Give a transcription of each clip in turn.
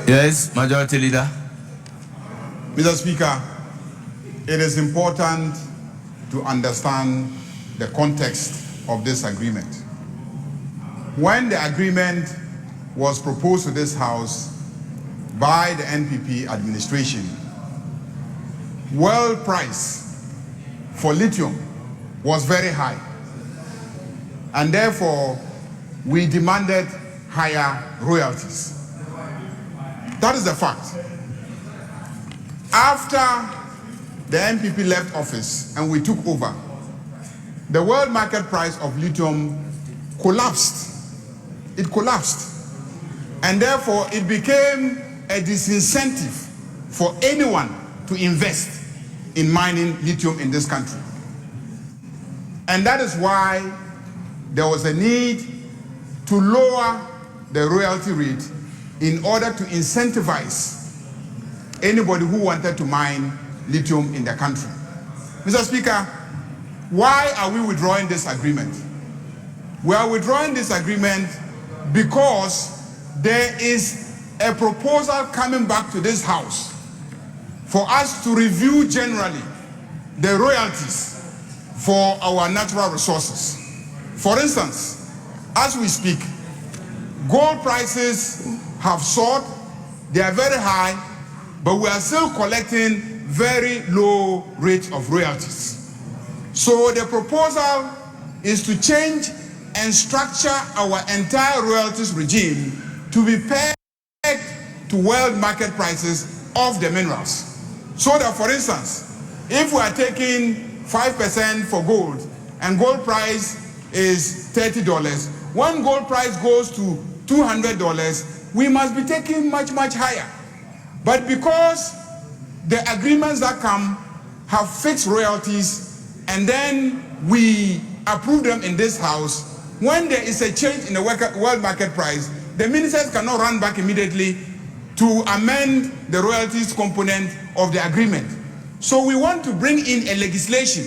Yes, Majority Leader. Mr. Speaker, it is important to understand the context of this agreement. When the agreement was proposed to this House by the NPP administration, world price for lithium was very high, and therefore we demanded higher royalties. That is the fact. After the NPP left office and we took over, the world market price of lithium collapsed. It collapsed. And therefore it became a disincentive for anyone to invest in mining lithium in this country. And that is why there was a need to lower the royalty rate in order to incentivize anybody who wanted to mine lithium in the country. Mr. Speaker, why are we withdrawing this agreement? We are withdrawing this agreement because there is a proposal coming back to this House for us to review generally the royalties for our natural resources. For instance, as we speak, gold prices have soared, they are very high, but we are still collecting very low rates of royalties. So the proposal is to change and structure our entire royalties regime to be pegged to world market prices of the minerals. So that, for instance, if we are taking 5% for gold and gold price is $30, when gold price goes to $200, we must be taking much higher. But because the agreements that come have fixed royalties and then we approve them in this House, when there is a change in the world market price, the ministers cannot run back immediately to amend the royalties component of the agreement. So we want to bring in a legislation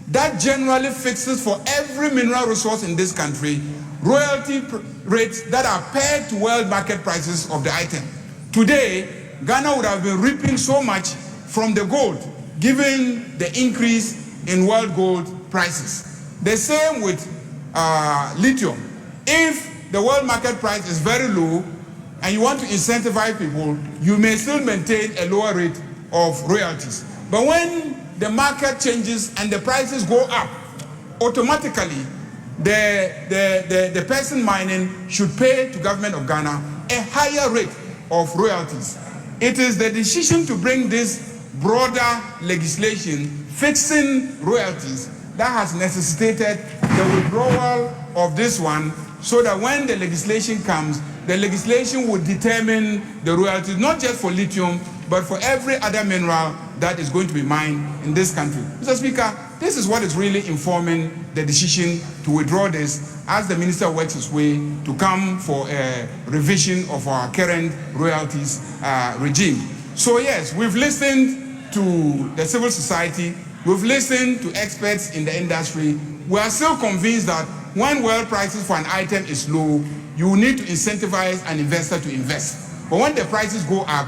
that generally fixes for every mineral resource in this country royalty rates that are pegged to world market prices of the item. Today, Ghana would have been reaping so much from the gold, given the increase in world gold prices. The same with lithium. If the world market price is very low and you want to incentivize people, you may still maintain a lower rate of royalties. But when the market changes and the prices go up, automatically the person mining should pay to government of Ghana a higher rate of royalties. It is the decision to bring this broader legislation fixing royalties that has necessitated the withdrawal of this one, so that when the legislation comes, the legislation would determine the royalties not just for lithium but for every other mineral that is going to be mined in this country. Mr. Speaker, this is what is really informing the decision to withdraw this as the minister works his way to come for a revision of our current royalties regime. So yes, we've listened to the civil society, we've listened to experts in the industry. We are still convinced that when world prices for an item is low, you need to incentivize an investor to invest. But when the prices go up,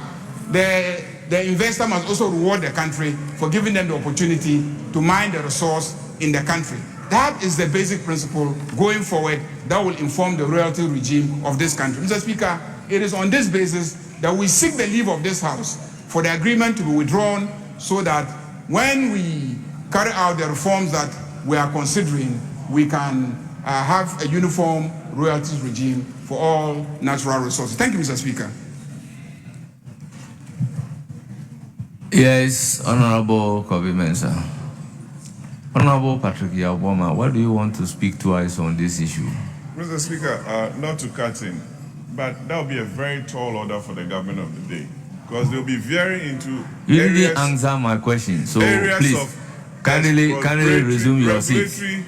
the investor must also reward the country for giving them the opportunity to mine the resource in the country. That is the basic principle going forward that will inform the royalty regime of this country. Mr. Speaker, it is on this basis that we seek the leave of this House for the agreement to be withdrawn, so that when we carry out the reforms that we are considering, we can have a uniform royalties regime for all natural resources. Thank you, Mr. Speaker. Yes, Honorable Kobe Mensah. Honorable Patrick Boamah, what do you want to speak to us on this issue? Mr. Speaker, not to cut in, but that will be a very tall order for the government of the day, because they'll be very into you didn't answer my question, so please kindly resume your seat.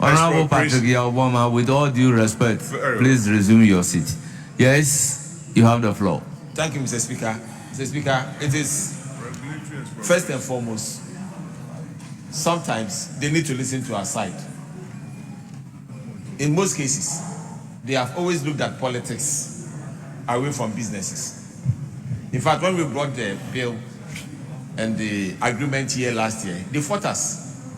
Honorable Patrick Boamah, with all due respect, please resume your seat. Yes, you have the floor. Thank you, Mr. Speaker. Mr. Speaker, it is first and foremost, sometimes they need to listen to our side. In most cases, they have always looked at politics away from businesses. In fact, when we brought the bill and the agreement here last year, they fought us.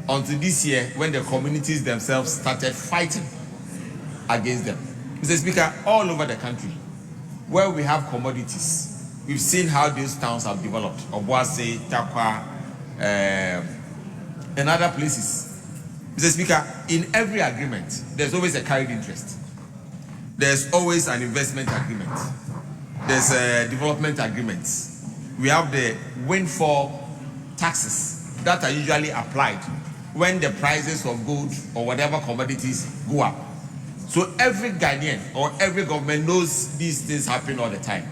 Until this year, when the communities themselves started fighting against them. Mr. Speaker, all over the country, where we have commodities, we've seen how these towns have developed. Obuasi, Takwa, and other places. Mr. Speaker, in every agreement, there's always a carried interest. There's always an investment agreement. There's a development agreement. We have the windfall taxes that are usually applied when the prices of gold or whatever commodities go up. So every Ghanaian or every government knows these things happen all the time.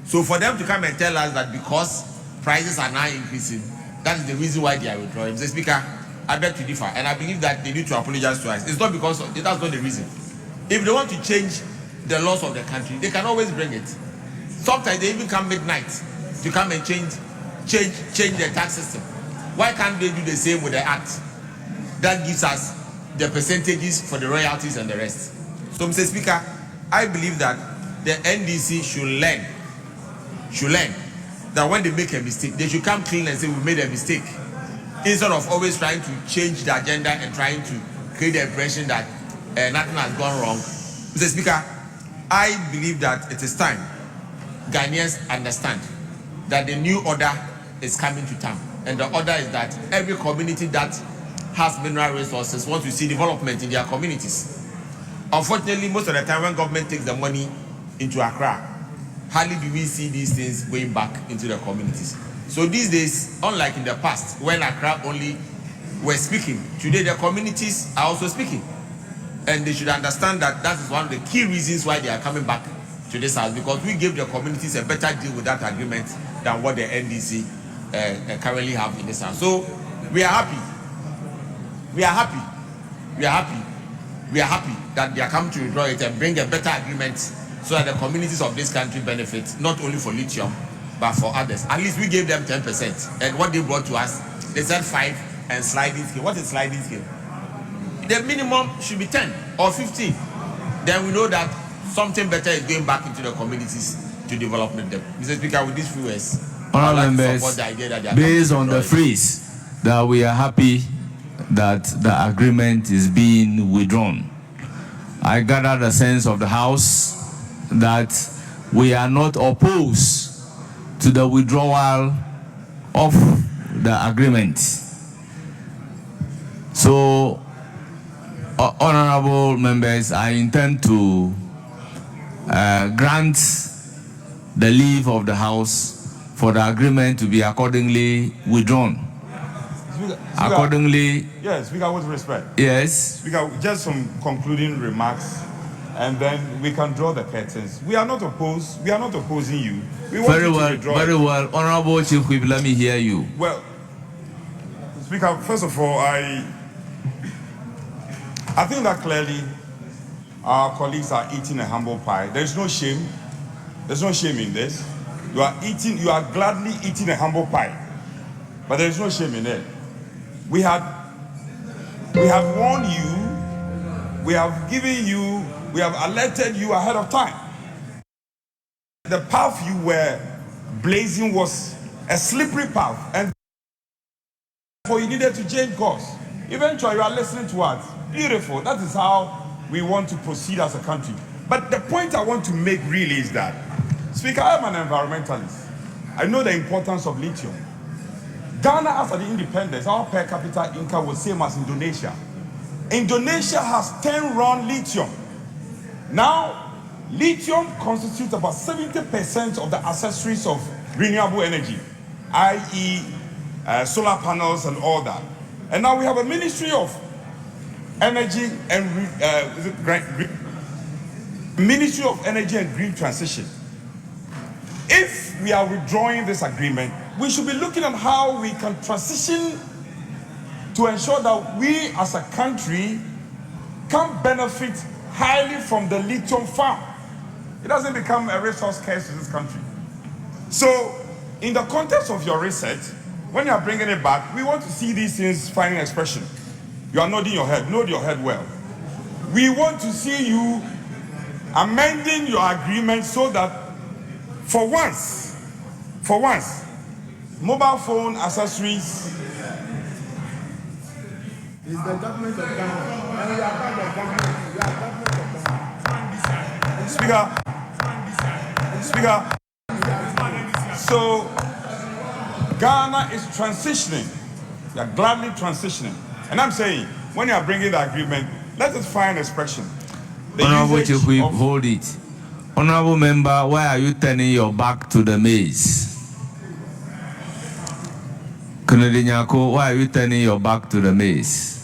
So for them to come and tell us that because prices are now increasing, that is the reason why they are withdrawing. Mr. Speaker, I beg to differ, and I believe that they need to apologize to us. It's not because of, that's not the reason. If they want to change the laws of the country, they can always bring it. Sometimes they even come midnight to come and change the tax system. Why can't they do the same with the act? That gives us the percentages for the royalties and the rest. So, Mr. Speaker, I believe that the NDC should learn that when they make a mistake, they should come clean and say we made a mistake, instead of always trying to change the agenda and trying to create the impression that nothing has gone wrong. Mr. Speaker, I believe that it is time Ghanaians understand that the new order is coming to town, and the order is that every community that has mineral resources wants to see development in their communities. Unfortunately, most of the time when government takes the money into Accra, hardly do we see these things going back into the communities. So these days, unlike in the past, when Accra only were speaking, today the communities are also speaking. And they should understand that that is one of the key reasons why they are coming back to this house, because we gave the communities a better deal with that agreement than what the NDC currently have in this house. So we are happy. We are happy. We are happy. We are happy that they are coming to withdraw it and bring a better agreement so that the communities of this country benefit, not only for lithium, but for others. At least we gave them 10%. And what they brought to us, they said 5 and sliding scale. What is sliding scale? The minimum should be 10 or 15. Then we know that something better is going back into the communities to develop them. Mr. Speaker, with these few words, Honourable members, based on the phrase that we are happy that the agreement is being withdrawn, I gather the sense of the House that we are not opposed to the withdrawal of the agreement. So, honourable members, I intend to grant the leave of the House for the agreement to be accordingly withdrawn. Speaker, accordingly. Yes, Speaker, with respect. Yes. Speaker, just some concluding remarks, and then we can draw the curtains. We are not opposed. We are not opposing you. We want very you well, to withdraw. Very well. Honorable Chief Whip, let me hear you. Well, Speaker, first of all, I think that clearly our colleagues are eating a humble pie. There's no shame. There's no shame in this. You are gladly eating a humble pie. But there's no shame in it. We have warned you, we have given you, we have alerted you ahead of time. The path you were blazing was a slippery path, and therefore you needed to change course. Eventually you are listening to us. Beautiful. That is how we want to proceed as a country. But the point I want to make really is that, Speaker, I am an environmentalist. I know the importance of lithium. Ghana, after the independence, our per capita income was same as Indonesia. Indonesia has 10 run lithium. Now, lithium constitutes about 70% of the accessories of renewable energy, i.e. solar panels and all that. And now we have a Ministry of Energy and Ministry of Energy and Green Transition. If we are withdrawing this agreement, we should be looking at how we can transition to ensure that we as a country can benefit highly from the lithium farm. It doesn't become a resource curse to this country. So, in the context of your research, when you are bringing it back, we want to see these things finding expression. You are nodding your head. Nod your head well. We want to see you amending your agreement so that For once, mobile phone accessories. It's the government of Ghana. And we are part of government. We are government of Ghana. Speaker. So Ghana is transitioning. We are gladly transitioning. And I'm saying, when you are bringing the agreement, let us find expression. Honorable Chief Whip, hold it. Honorable member, why are you turning your back to the maize? Kennedy Nyako, why are you turning your back to the maize?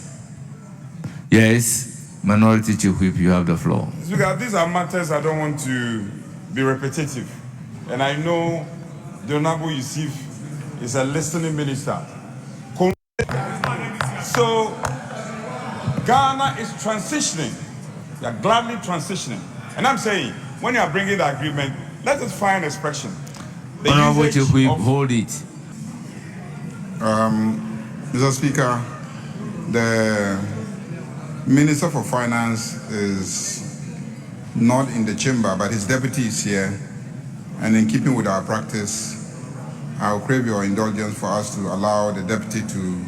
Yes, Minority Chief Whip, you have the floor. Speaker, these are matters I don't want to be repetitive. And I know the Honorable Yusuf is a listening minister. So Ghana is transitioning. We are gladly transitioning. And I'm saying, when you are bringing the agreement, let us find expression. Honorable Chief Whip, hold it. Mr. Speaker, the Minister for Finance is not in the chamber, but his deputy is here. And in keeping with our practice, I will crave your indulgence for us to allow the deputy to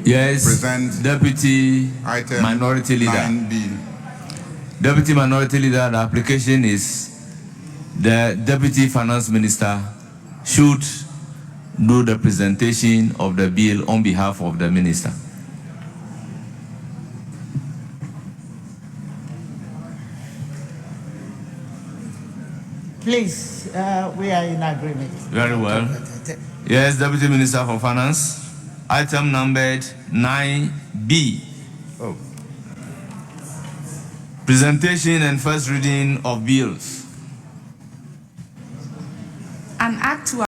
present Deputy item Minority Leader. 9B. Deputy Minority Leader, the application is the Deputy Finance Minister should do the presentation of the bill on behalf of the Minister. Please, we are in agreement. Very well. Yes, Deputy Minister for Finance. Item numbered 9B. Presentation and first reading of bills. An act to